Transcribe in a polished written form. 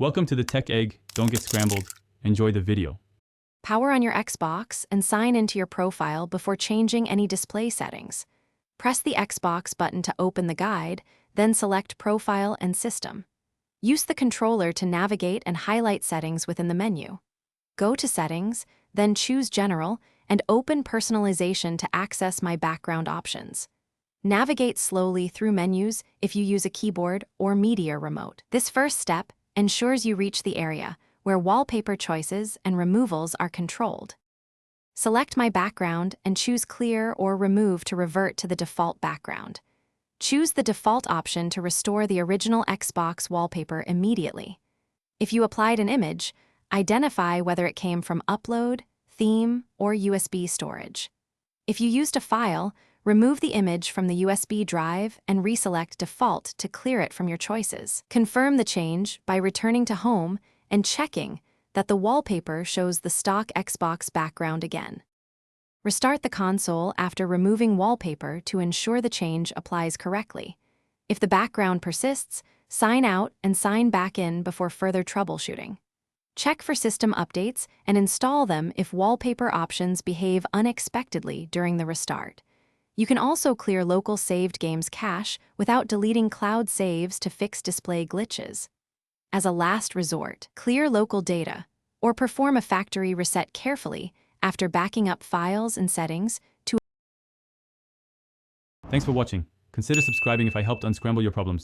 Welcome to the Tech Egg. Don't get scrambled. Enjoy the video. Power on your Xbox and sign into your profile before changing any display settings. Press the Xbox button to open the guide, then select Profile and System. Use the controller to navigate and highlight settings within the menu. Go to Settings, then choose General, and open Personalization to access My Background options. Navigate slowly through menus if you use a keyboard or media remote. This first step ensures you reach the area where wallpaper choices and removals are controlled. Select My Background and choose Clear or Remove to revert to the default background. Choose the default option to restore the original Xbox wallpaper immediately. If you applied an image, identify whether it came from Upload, Theme, or USB storage. If you used a file, remove the image from the USB drive and reselect Default to clear it from your choices. Confirm the change by returning to Home and checking that the wallpaper shows the stock Xbox background again. Restart the console after removing wallpaper to ensure the change applies correctly. If the background persists, sign out and sign back in before further troubleshooting. Check for system updates and install them if wallpaper options behave unexpectedly during the restart. You can also clear local saved games cache without deleting cloud saves to fix display glitches. As a last resort, clear local data or perform a factory reset carefully after backing up files and settings to. Thanks for watching. Consider subscribing if I helped unscramble your problems.